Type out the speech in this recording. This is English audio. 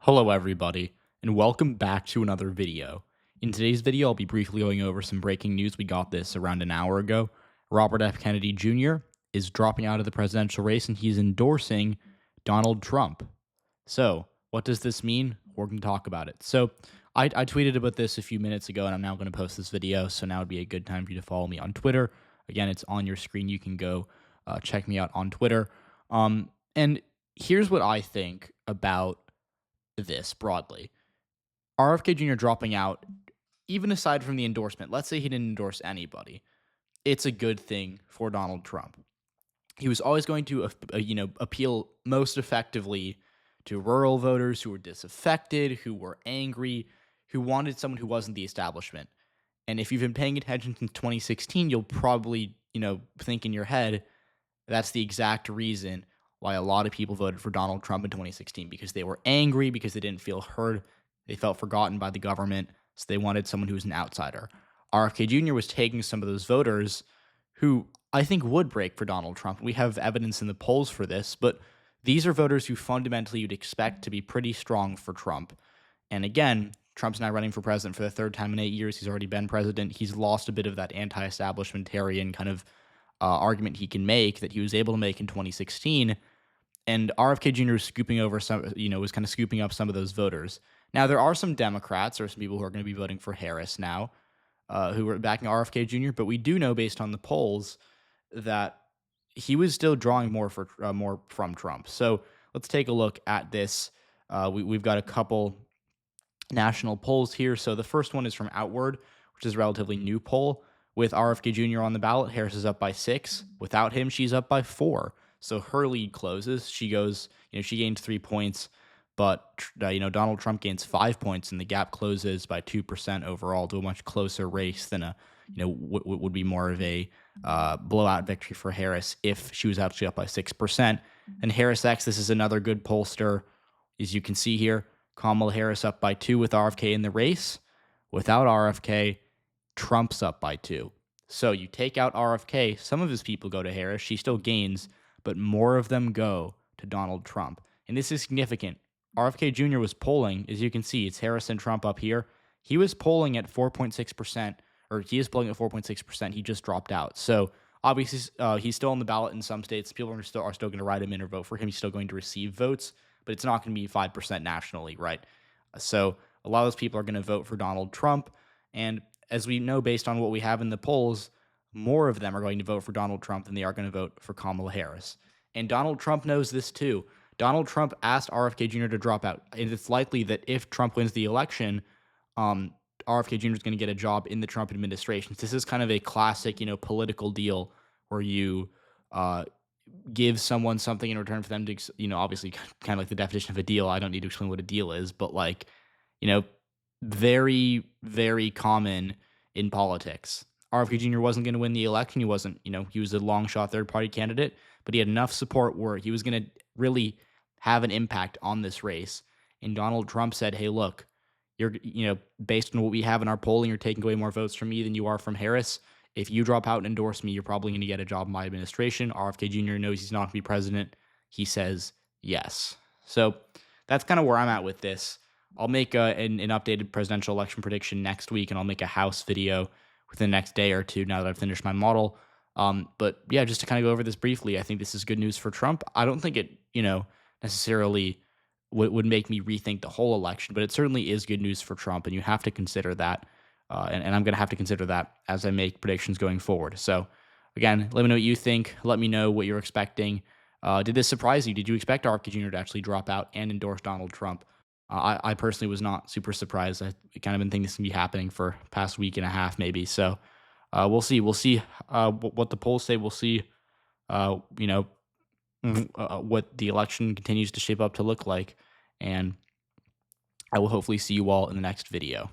Hello everybody, and welcome back to another video. In today's video, I'll be briefly going over some breaking news. We got this around an hour ago. Robert F. Kennedy Jr. is dropping out of the presidential race and he's endorsing Donald Trump. So, what does this mean? We're going to talk about it. So, I tweeted about this a few minutes ago and I'm now going to post this video, so now would be a good time for you to follow me on Twitter. Again, it's on your screen. You can go check me out on Twitter. And here's what I think about this broadly. RFK Jr. dropping out, even aside from the endorsement, let's say he didn't endorse anybody, it's a good thing for Donald Trump. He was always going to, appeal most effectively to rural voters who were disaffected, who were angry, who wanted someone who wasn't the establishment. And if you've been paying attention since 2016, you'll probably, think in your head, that's the exact reason why a lot of people voted for Donald Trump in 2016, because they were angry, because they didn't feel heard, they felt forgotten by the government, so they wanted someone who was an outsider. RFK Jr. was taking some of those voters who I think would break for Donald Trump. We have evidence in the polls for this, but these are voters who fundamentally you'd expect to be pretty strong for Trump. And again, Trump's now running for president for the third time in 8 years. He's already been president. He's lost a bit of that anti-establishmentarian kind of argument he can make that he was able to make in 2016. And RFK Jr. was scooping over was kind of scooping up some of those voters. Now, there are some Democrats or some people who are going to be voting for Harris now, who are backing RFK Jr., but we do know based on the polls that he was still drawing more from Trump. So let's take a look at this. We've got a couple national polls here. So the first one is from Outward, which is a relatively new poll. With RFK Jr. on the ballot, Harris is up by 6. Without him, she's up by 4. So her lead closes. She goes, she gained 3 points, but Donald Trump gains 5 points, and the gap closes by 2% overall to a much closer race than would be more of a blowout victory for Harris if she was actually up by 6%. And Harris X, this is another good pollster, as you can see here. Kamala Harris up by 2 with RFK in the race. Without RFK, Trump's up by 2. So you take out RFK, some of his people go to Harris. She still gains, but more of them go to Donald Trump. And this is significant. RFK Jr. was polling, as you can see, it's Harris and Trump up here. He was polling at 4.6%, or he is polling at 4.6%. He just dropped out. So obviously, he's still on the ballot in some states. People are still going to write him in or vote for him. He's still going to receive votes, but it's not going to be 5% nationally, right? So a lot of those people are going to vote for Donald Trump. And as we know, based on what we have in the polls, more of them are going to vote for Donald Trump than they are going to vote for Kamala Harris. And Donald Trump knows this too. Donald Trump asked RFK Jr. to drop out. And it's likely that if Trump wins the election, RFK Jr. is going to get a job in the Trump administration. This is kind of a classic, political deal where you give someone something in return for them to, obviously kind of like the definition of a deal. I don't need to explain what a deal is, but very, very common in politics. RFK Jr. wasn't going to win the election. He wasn't, he was a long shot third party candidate, but he had enough support where he was going to really have an impact on this race. And Donald Trump said, hey, look, you're, based on what we have in our polling, you're taking away more votes from me than you are from Harris. If you drop out and endorse me, you're probably going to get a job in my administration. RFK Jr. knows he's not going to be president. He says yes. So that's kind of where I'm at with this. I'll make an updated presidential election prediction next week, and I'll make a House video within the next day or two now that I've finished my model. But yeah, just to kind of go over this briefly, I think this is good news for Trump. I don't think it, necessarily would make me rethink the whole election, but it certainly is good news for Trump, and you have to consider that. And I'm going to have to consider that as I make predictions going forward. So again, let me know what you think. Let me know what you're expecting. Did this surprise you? Did you expect RFK Jr. to actually drop out and endorse Donald Trump? I personally was not super surprised. I kind of been thinking this can be happening for past week and a half, maybe. So we'll see. We'll see what the polls say. We'll see, what the election continues to shape up to look like. And I will hopefully see you all in the next video.